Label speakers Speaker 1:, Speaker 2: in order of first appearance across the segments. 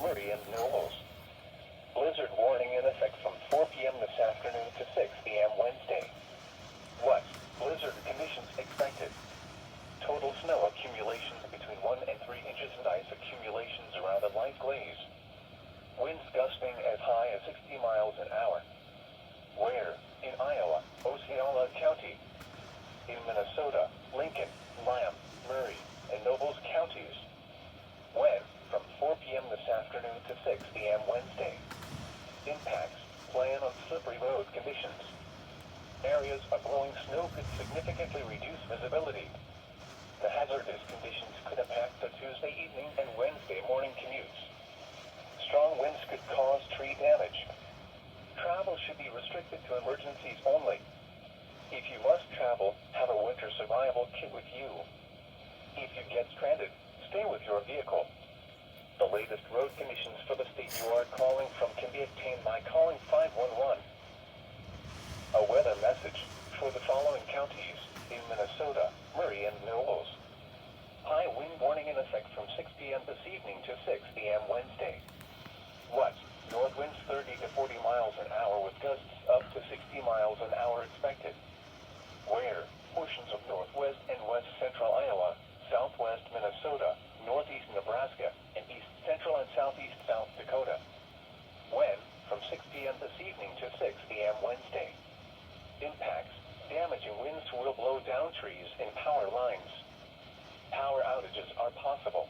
Speaker 1: Murray, and Knowles. Blizzard warning in effect from 4 p.m. this afternoon to 6 p.m. Wednesday. West, blizzard conditions expected. Total snow accumulations between 1 and 3 inches and ice accumulations around a light glaze. Winds gusting as high as 60 miles an hour. Where? In Iowa, Osceola County. In Minnesota, Lincoln, Lamb, Murray, and Nobles counties. When? From 4 p.m. this afternoon to 6 p.m. Wednesday. Impacts, plan on slippery road conditions. Areas of blowing snow could significantly reduce visibility. The hazardous conditions could impact the Tuesday evening and Wednesday morning commutes. Strong winds could cause tree damage. Travel should be restricted to emergencies only. If you must travel, have a winter survival kit with you. If you get stranded, stay with your vehicle. The latest road conditions for the state you are calling from can be obtained by calling 511. A weather message for the following counties in Minnesota, Murray, and Knowles. High wind warning in effect from 6 p.m. this evening to 6 p.m. Wednesday. West, north winds 30 to 40 miles an hour with gusts up to 60 miles an hour expected. Where? Portions of northwest and west central Iowa, southwest Minnesota, northeast Nebraska, and east central and southeast South Dakota. When? From 6 p.m. this evening to 6 p.m. Wednesday. Impacts, damaging winds will blow down trees and power lines. Power outages are possible.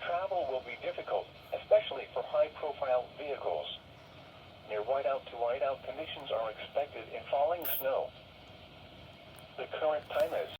Speaker 1: Travel will be difficult, especially for high-profile vehicles. Near whiteout to whiteout conditions are expected in falling snow. The current time is